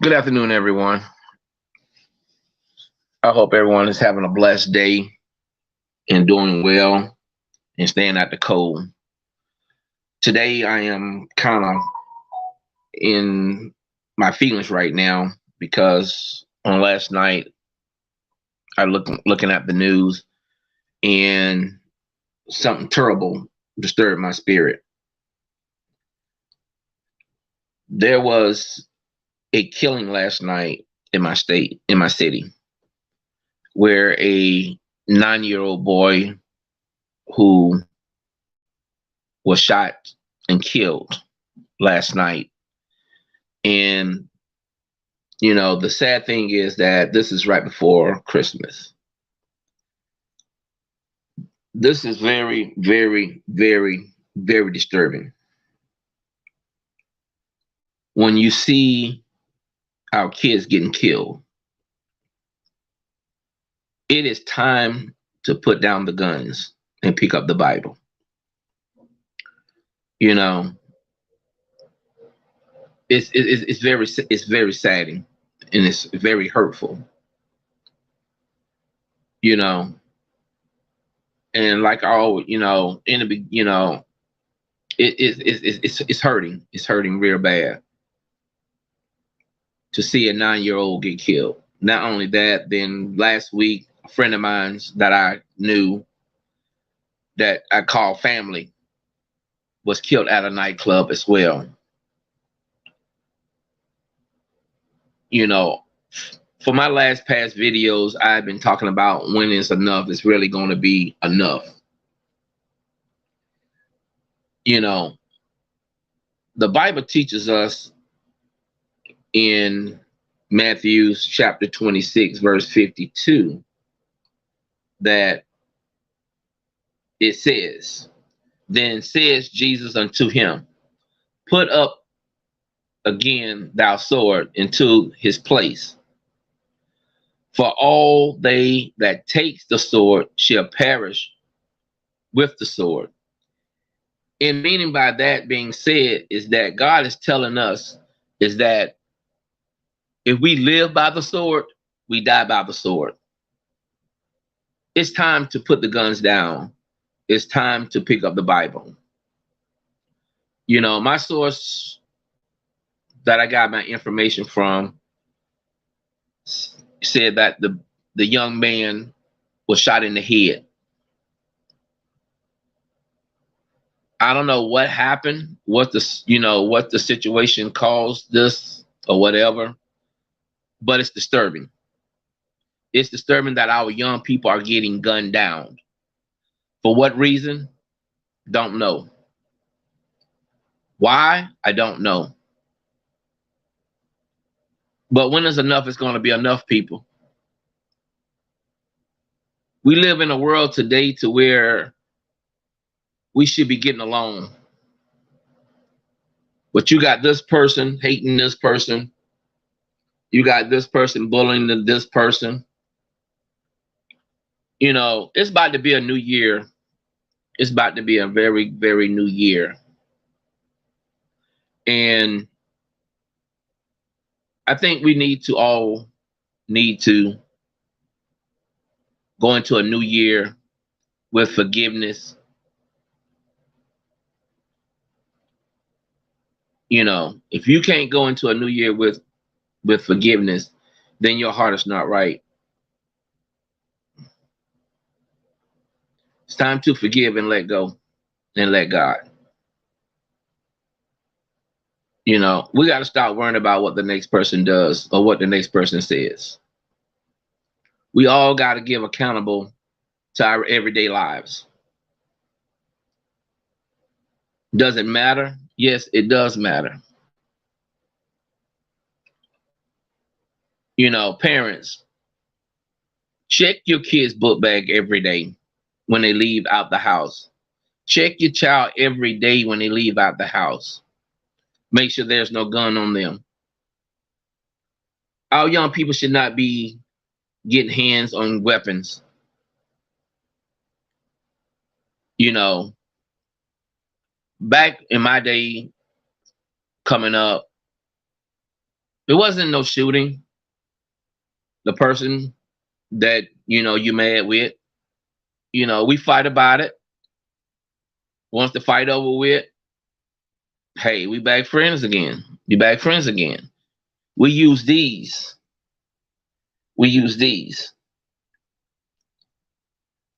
Good afternoon, everyone. I hope everyone is having a blessed day and doing well and staying out the cold. Today, I am kind of in my feelings right now because on last night, I looking at the news and something terrible disturbed my spirit. There was a killing last night in my state, in my city, where a 9-year-old boy who was shot and killed last night. And, the sad thing is that this is right before Christmas. This is very, very, very, very disturbing. When you see our kids getting killed, it is time to put down the guns and pick up the Bible. You know, it's very saddening and it's very hurtful. You know, and like all in the it's hurting. It's hurting real bad to see a 9-year old get killed. Not only that, then last week, a friend of mine that I knew that I called family was killed at a nightclub as well. You know, for my last past videos, I've been talking about when is enough is really going to be enough. You know, the Bible teaches us in Matthew chapter 26, verse 52, that it says, Then says Jesus unto him, Put up again thou sword into his place. For all they that takes the sword shall perish with the sword. And meaning by that being said is that God is telling us is that if we live by the sword, we die by the sword. It's time to put the guns down. It's time to pick up the Bible. My source that I got my information from said that the young man was shot in the head. I don't know what happened, what the situation caused this or whatever, but it's disturbing. It's disturbing that our young people are getting gunned down. For what reason? Don't know. Why? I don't know. But when is enough, it's going to be enough, people. We live in a world today to where we should be getting along. But you got this person hating this person. You got this person bullying this person. It's about to be a new year. It's about to be a very, very new year. And I think we need to go into a new year with forgiveness. If you can't go into a new year with forgiveness, then your heart is not right. It's time to forgive and let go and let God. We got to stop worrying about what the next person does or what the next person says. We all got to give accountable to our everyday lives. Does it matter? Yes, it does matter. Parents, check your kids' book bag every day when they leave out the house. Check your child every day when they leave out the house. Make sure there's no gun on them. Our young people should not be getting hands on weapons. You know, Back in my day coming up, It wasn't no shooting. The person that you mad with, we fight about it. Once the fight over with, hey, we back friends again. We back friends again. We use these. We use these.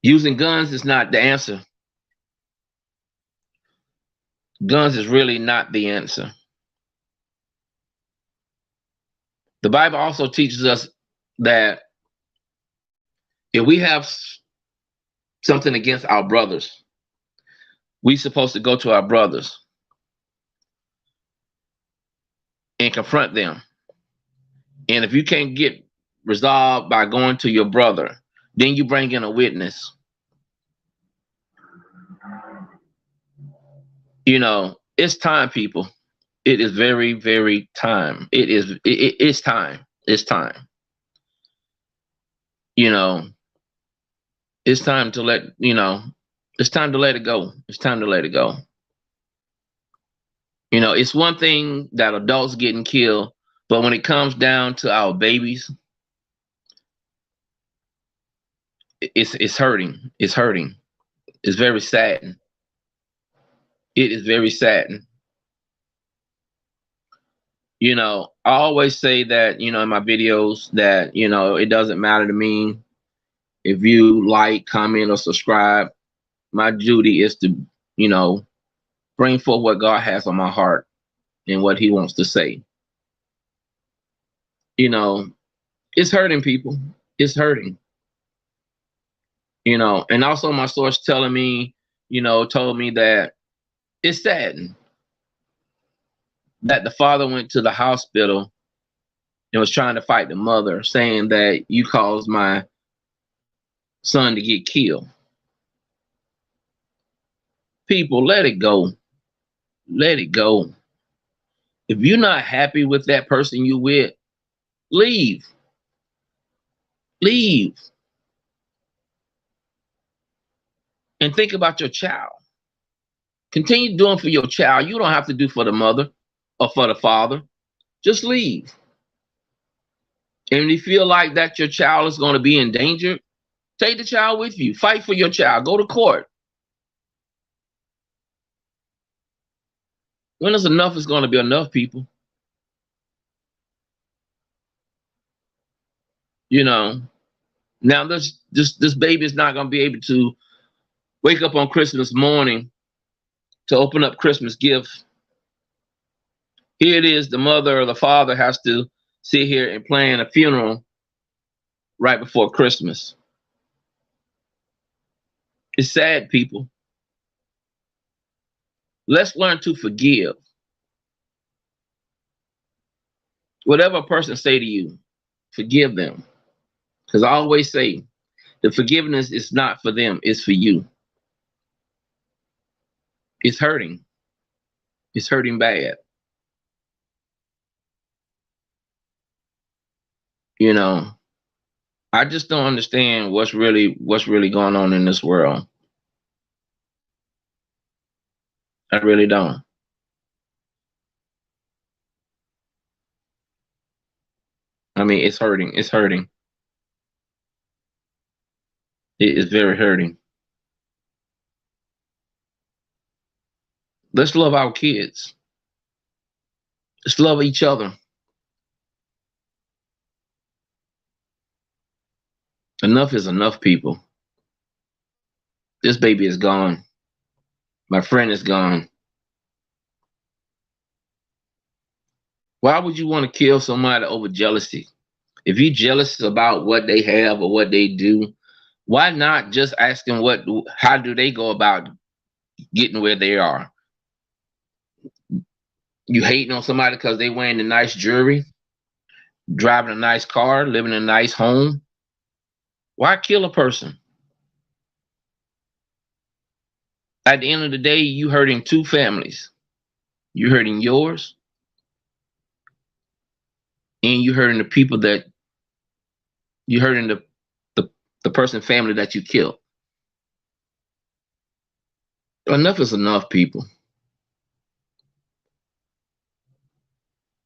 Using guns is not the answer. Guns is really not the answer. The Bible also teaches us that if we have something against our brothers, we're supposed to go to our brothers and confront them. And if you can't get resolved by going to your brother, then you bring in a witness. It's time, people. It is very, very time. It's time. It's time. It's time to let it's time to let it go. It's time to let it go. It's one thing that adults getting killed, but when it comes down to our babies, it's hurting. It's hurting. It's very sad. It is very sad. I always say that, in my videos that, it doesn't matter to me if you like, comment, or subscribe. My duty is to, bring forth what God has on my heart and what he wants to say. It's hurting, people. It's hurting. And also my source telling me, told me that it's sad that the father went to the hospital and was trying to fight the mother, saying that you caused my son to get killed. People, let it go. Let it go. If you're not happy with that person you with, leave. Leave. And think about your child. Continue doing for your child. You don't have to do for the mother or for the father. Just leave. And if you feel like that your child is going to be in danger, take the child with you. Fight for your child. Go to court. When there's enough, it's going to be enough, people. Now this baby is not going to be able to wake up on Christmas morning to open up Christmas gifts. Here it is, the mother or the father has to sit here and plan a funeral right before Christmas. It's sad, people. Let's learn to forgive. Whatever a person say to you, forgive them. Because I always say, the forgiveness is not for them, it's for you. It's hurting. It's hurting bad. I just don't understand what's really going on in this world. I really don't. I mean, it's hurting. It's hurting. It is very hurting. Let's love our kids. Let's love each other. Enough is enough, people. This baby is gone. My friend is gone. Why would you want to kill somebody over jealousy? If you're jealous about what they have or what they do, why not just ask them how do they go about getting where they are? You hating on somebody because they wearing the nice jewelry, driving a nice car, living in a nice home? Why kill a person? At the end of the day, you hurting two families. You're hurting yours, and you're hurting the people that you're hurting the person family that you killed. Enough is enough, people.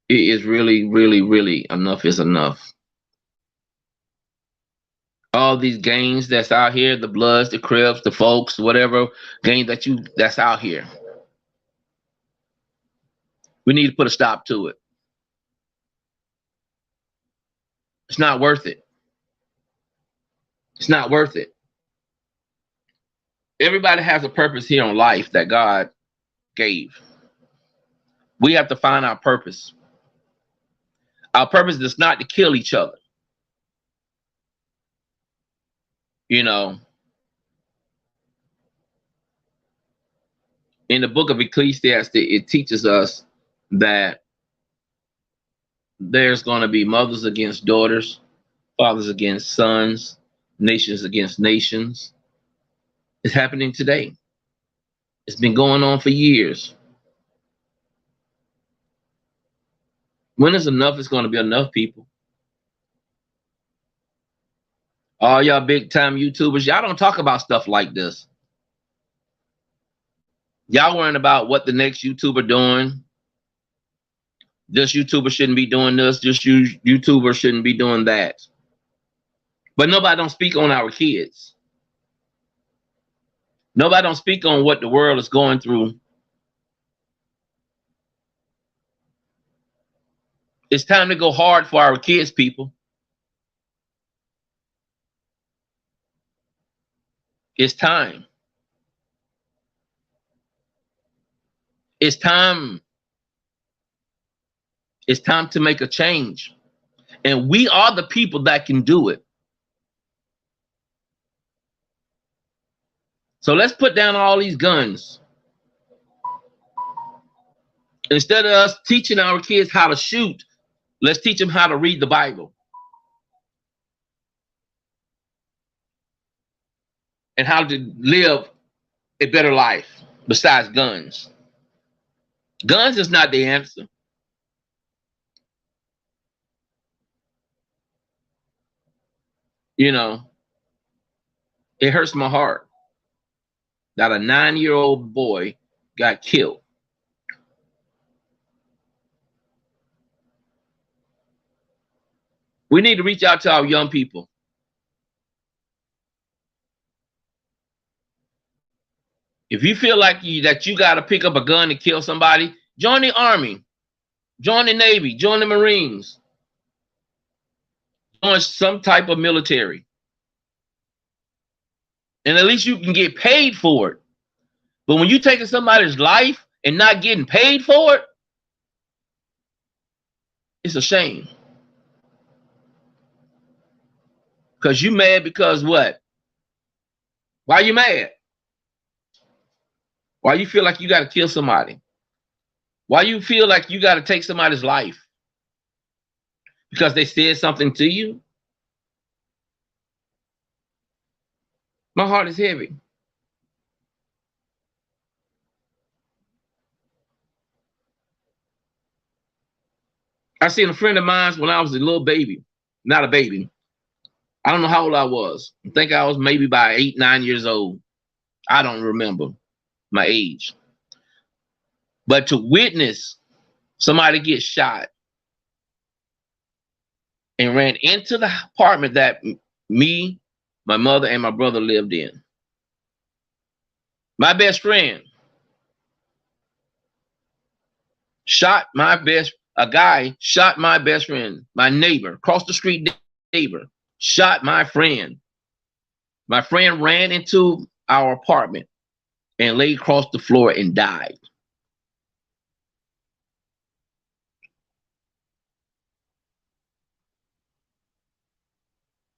It is really, really, really enough is enough. All these gangs that's out here, the Bloods, the Crips, the Folks, whatever gang that's out here. We need to put a stop to it. It's not worth it. It's not worth it. Everybody has a purpose here on life that God gave. We have to find our purpose. Our purpose is not to kill each other. You know, in the book of Ecclesiastes, it teaches us that there's going to be mothers against daughters, fathers against sons, nations against nations. It's happening today. It's been going on for years. When is enough is going to be enough, people. All y'all big time YouTubers, y'all don't talk about stuff like this. Y'all worrying about what the next YouTuber doing. This YouTuber shouldn't be doing this. This YouTuber shouldn't be doing that. But nobody don't speak on our kids. Nobody don't speak on what the world is going through. It's time to go hard for our kids, people. It's time. It's time. It's time to make a change. And we are the people that can do it. So let's put down all these guns. Instead of us teaching our kids how to shoot, let's teach them how to read the Bible. And how to live a better life besides guns. Guns is not the answer. You know, it hurts my heart that a 9-year-old boy got killed. We need to reach out to our young people. If you feel like that you got to pick up a gun to kill somebody, join the Army, join the Navy, join the Marines, join some type of military. And at least you can get paid for it. But when you're taking somebody's life and not getting paid for it, it's a shame. Because you mad because what? Why you mad? Why you feel like you got to kill somebody? Why you feel like you got to take somebody's life? Because they said something to you? My heart is heavy. I seen a friend of mine when I was a little baby. Not a baby. I don't know how old I was. I think I was maybe about 8, 9 years old. I don't remember my age. But to witness somebody get shot and ran into the apartment that me, my mother, and my brother lived in. My best friend shot a guy shot my best friend, my neighbor, across the street neighbor, shot my friend. My friend ran into our apartment and lay across the floor and died.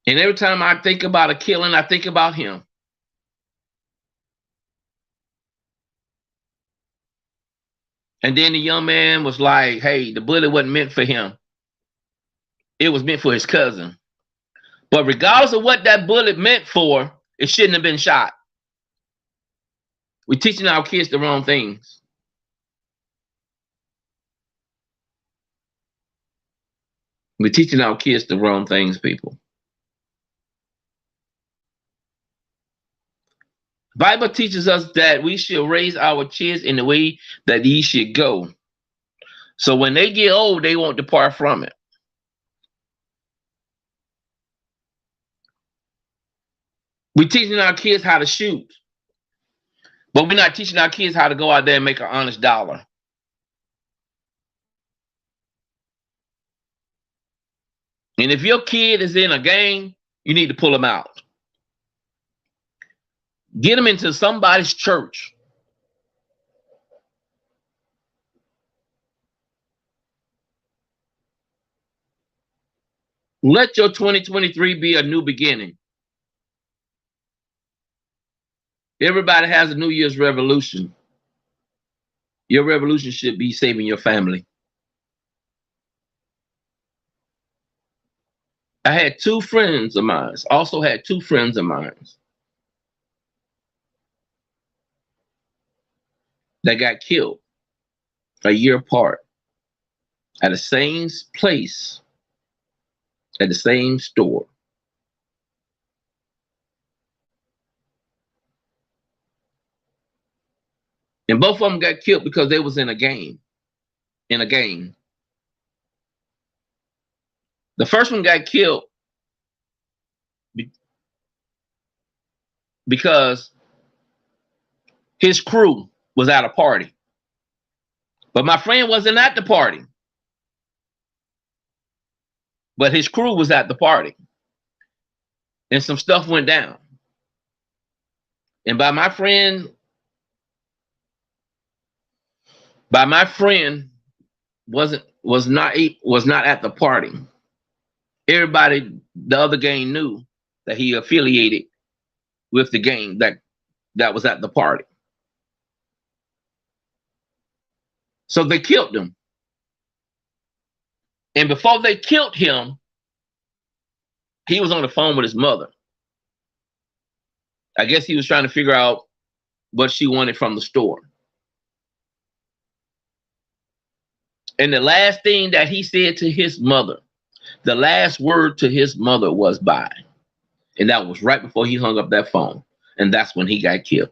And every time I think about a killing, I think about him. And then the young man was like, hey, the bullet wasn't meant for him. It was meant for his cousin. But regardless of what that bullet meant for, it shouldn't have been shot. We're teaching our kids the wrong things. We're teaching our kids the wrong things, people. The Bible teaches us that we should raise our kids in the way that ye should go. So when they get old, they won't depart from it. We're teaching our kids how to shoot, but we're not teaching our kids how to go out there and make an honest dollar. And if your kid is in a gang, you need to pull them out. Get them into somebody's church. Let your 2023 be a new beginning. Everybody has a New Year's revolution. Your revolution should be saving your family. I had two friends of mine, also had two friends of mine that got killed a year apart at the same place, at the same store. And both of them got killed because they was in a game. The first one got killed because his crew was at a party. But my friend wasn't at the party. But his crew was at the party. And some stuff went down. And by my friend was not at the party. Everybody, the other gang knew that he affiliated with the gang that was at the party. So they killed him. And before they killed him, he was on the phone with his mother. I guess he was trying to figure out what she wanted from the store. And the last thing that he said to his mother, the last word to his mother was bye. And that was right before he hung up that phone. And that's when he got killed.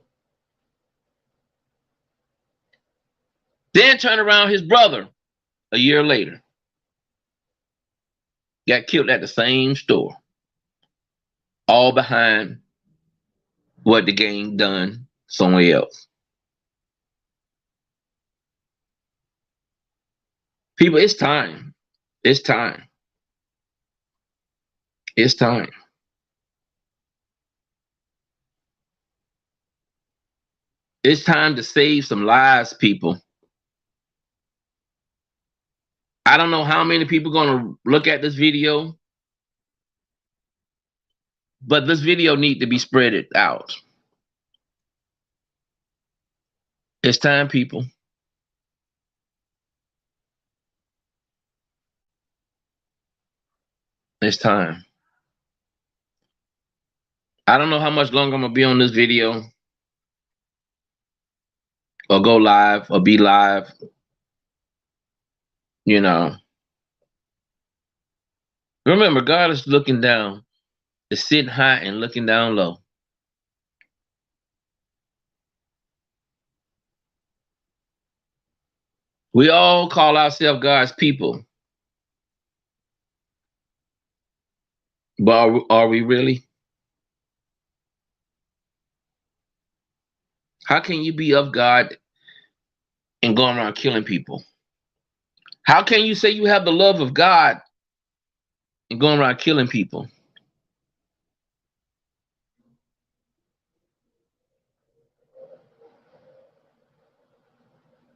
Then turned around, his brother, a year later, got killed at the same store. All behind what the gang done somewhere else. People, it's time. It's time. It's time. It's time to save some lives, people. I don't know how many people are going to look at this video, but this video needs to be spread out. It's time, people. It's time. I don't know how much longer I'm going to be on this video, or go live, or be live. You know. Remember, God is looking down. Is sitting high and looking down low. We all call ourselves God's people. But are we really? How can you be of God and going around killing people? How can you say you have the love of God and going around killing people?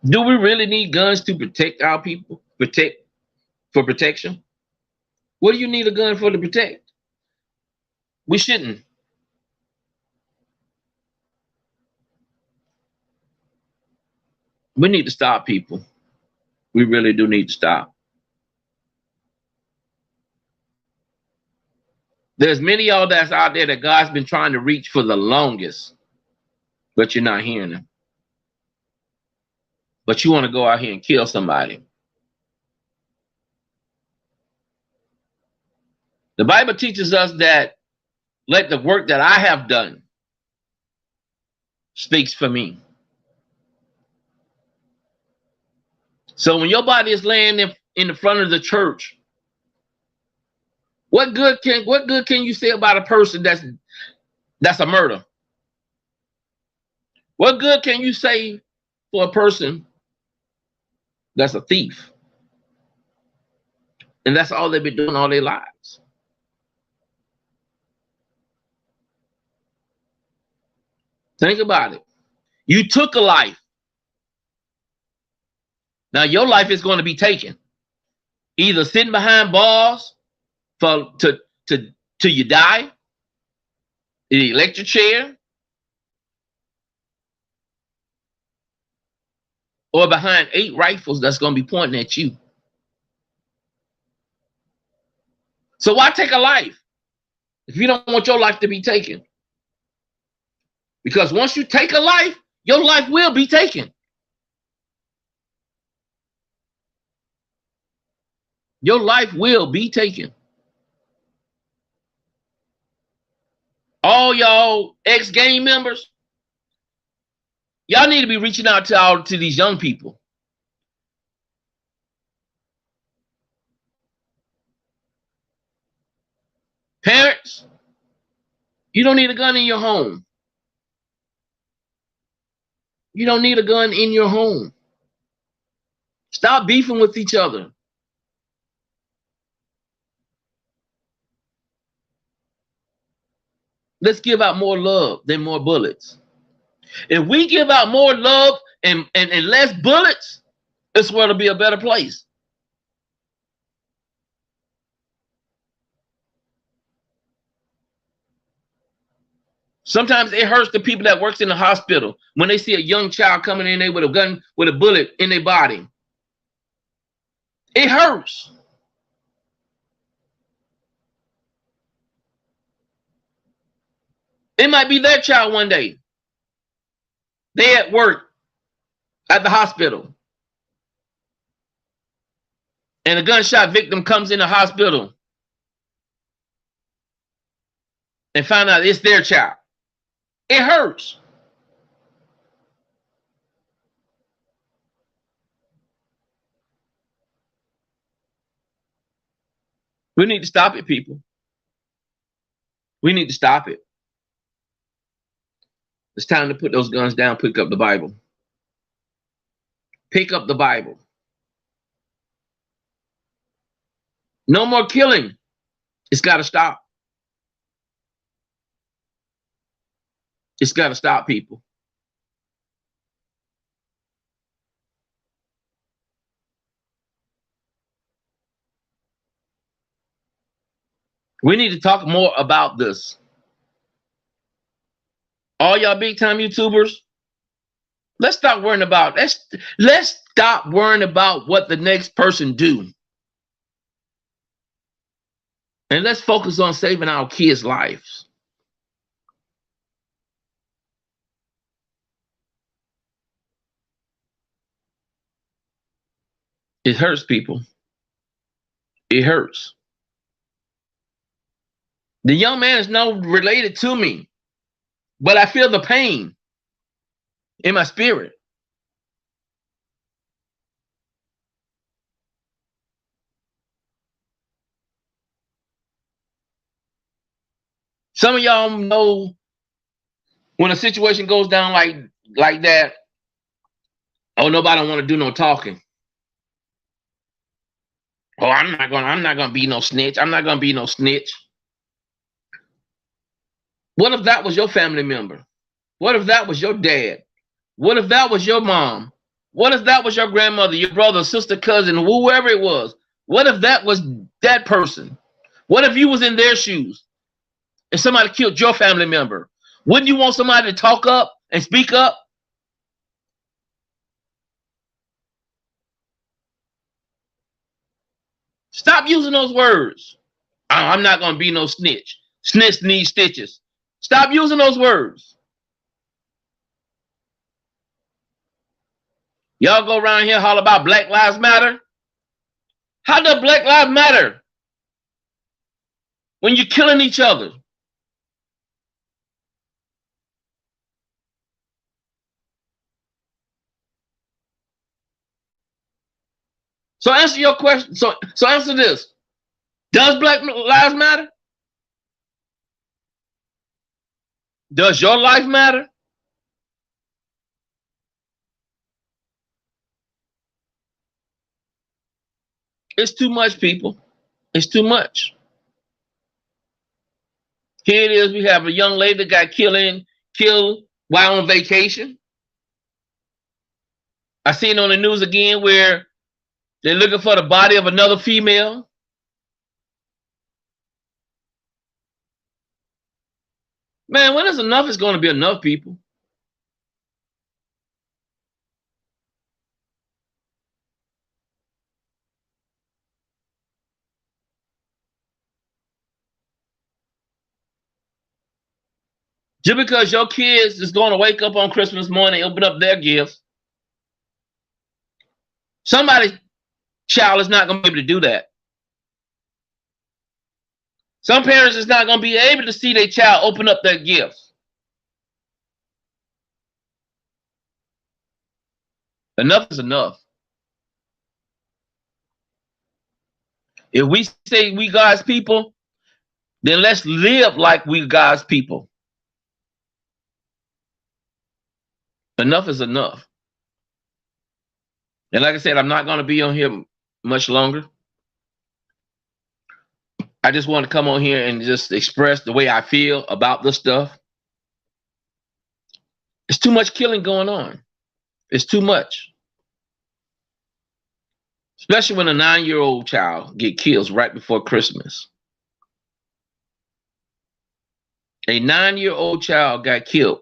Do we really need guns to protect our people? For protection? What do you need a gun for to protect? We shouldn't. We need to stop, people. We really do need to stop. There's many of y'all that's out there that God's been trying to reach for the longest, but you're not hearing him. But you want to go out here and kill somebody. The Bible teaches us that let the work that I have done speaks for me. So when your body is laying in the front of the church, what good can you say about a person that's a murder? What good can you say for a person that's a thief? And that's all they've been doing all their lives. Think about it. You took a life. Now your life is going to be taken. Either sitting behind bars till you die, in the electric chair, or behind 8 rifles that's going to be pointing at you. So why take a life if you don't want your life to be taken? Because once you take a life, your life will be taken. Your life will be taken. All y'all ex-gang members, y'all need to be reaching out to these young people. Parents, you don't need a gun in your home. You don't need a gun in your home. Stop beefing with each other. Let's give out more love than more bullets. If we give out more love and less bullets, this world will be a better place. Sometimes it hurts the people that works in the hospital when they see a young child coming in there with a gun, with a bullet in their body. It hurts. It might be their child one day. They at work at the hospital, and a gunshot victim comes in the hospital and find out it's their child. It hurts. We need to stop it, people. We need to stop it. It's time to put those guns down, pick up the Bible. Pick up the Bible. No more killing. It's got to stop. It's got to stop, people. We need to talk more about this. All y'all big time YouTubers, let's stop worrying about let's stop worrying about what the next person do. And let's focus on saving our kids' lives. It hurts, people. It hurts. The young man is not related to me, but I feel the pain in my spirit. Some of y'all know when a situation goes down like that, oh, nobody don't want to do no talking. Oh, I'm not gonna be no snitch. I'm not gonna be no snitch. What if that was your family member? What if that was your dad? What if that was your mom? What if that was your grandmother, your brother, sister, cousin, whoever it was? What if that was that person? What if you was in their shoes and somebody killed your family member? Wouldn't you want somebody to talk up and speak up? Stop using those words. I'm not going to be no snitch. Snitch needs stitches. Stop using those words. Y'all go around here holler about Black Lives Matter. How does Black Lives Matter when you're killing each other? So answer your question. So answer this. Does Black Lives Matter? Does your life matter? It's too much, people. It's too much. Here it is. We have a young lady that got killed while on vacation. I seen on the news again where they're looking for the body of another female. Man, when is enough is going to be enough, people. Just because your kids is going to wake up on Christmas morning and open up their gifts, somebody's child is not going to be able to do that. Some parents is not going to be able to see their child open up their gifts. Enough is enough. If we say we God's people, then let's live like we God's people. Enough is enough. And like I said, I'm not going to be on here much longer. I just want to come on here and just express the way I feel about this stuff. It's too much killing going on. It's too much. Especially when a 9-year-old child get killed right before Christmas. A 9-year-old child got killed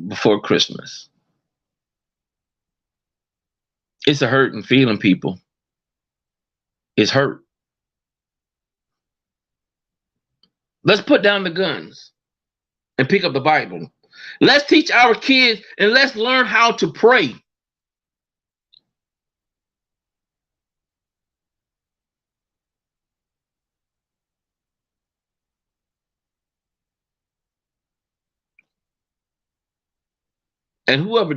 before Christmas. It's a hurting feeling, people. It's hurt. Let's put down the guns and pick up the Bible. Let's teach our kids and let's learn how to pray. And whoever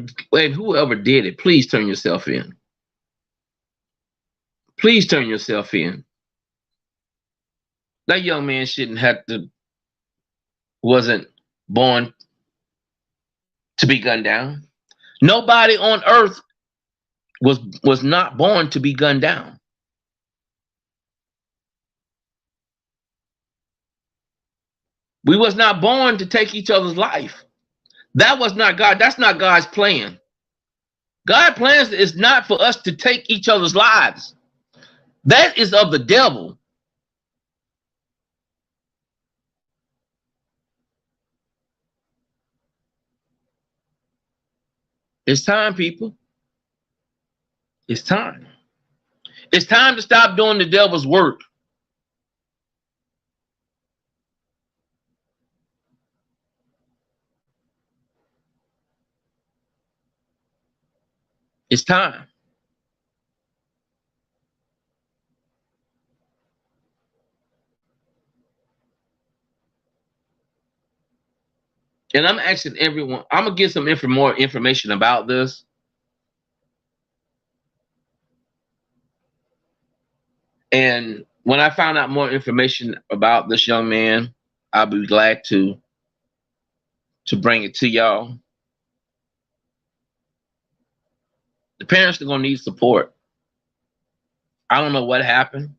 did it, please turn yourself in. Please turn yourself in. That young man wasn't born to be gunned down. Nobody on earth was not born to be gunned down. We was not born to take each other's life. That was not God. That's not God's plan. God's plan is not for us to take each other's lives. That is of the devil. It's time, people. It's time. It's time to stop doing the devil's work. It's time. And I'm asking everyone, I'm going to get some more information about this. And when I found out more information about this young man, I'll be glad to bring it to y'all. The parents are going to need support. I don't know what happened.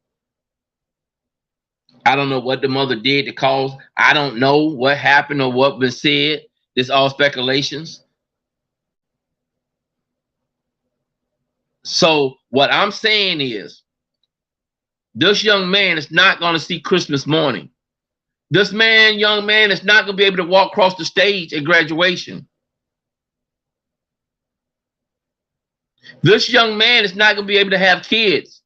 I don't know what the mother did to cause. I don't know what happened or what was said. It's all speculations. So what I'm saying is, this young man is not going to see Christmas morning. This young man is not going to be able to walk across the stage at graduation. This young man is not going to be able to have kids.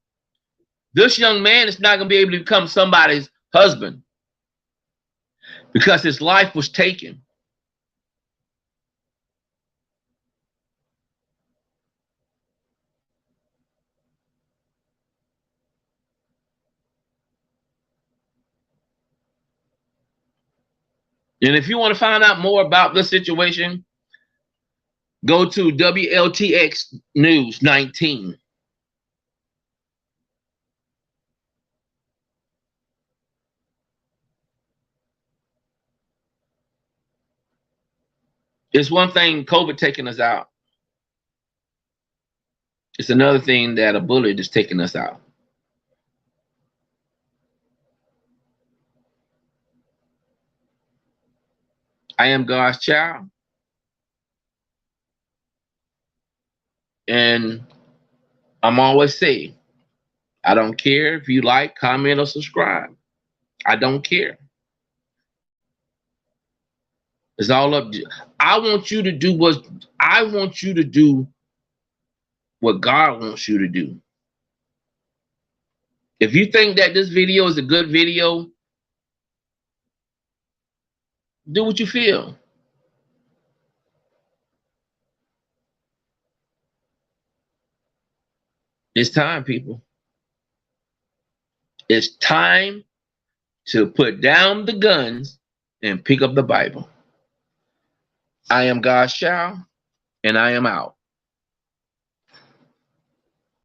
This young man is not going to be able to become somebody's husband because his life was taken. And if you want to find out more about this situation, go to WLTX News 19. It's one thing COVID taking us out. It's another thing that a bullet is taking us out. I am God's child. And I'm always saying, I don't care if you like, comment, or subscribe. I don't care. It's all up to you. I want you to do what God wants you to do. If you think that this video is a good video, do what you feel. It's time, people. It's time to put down the guns and pick up the Bible. I am God's child, and I am out.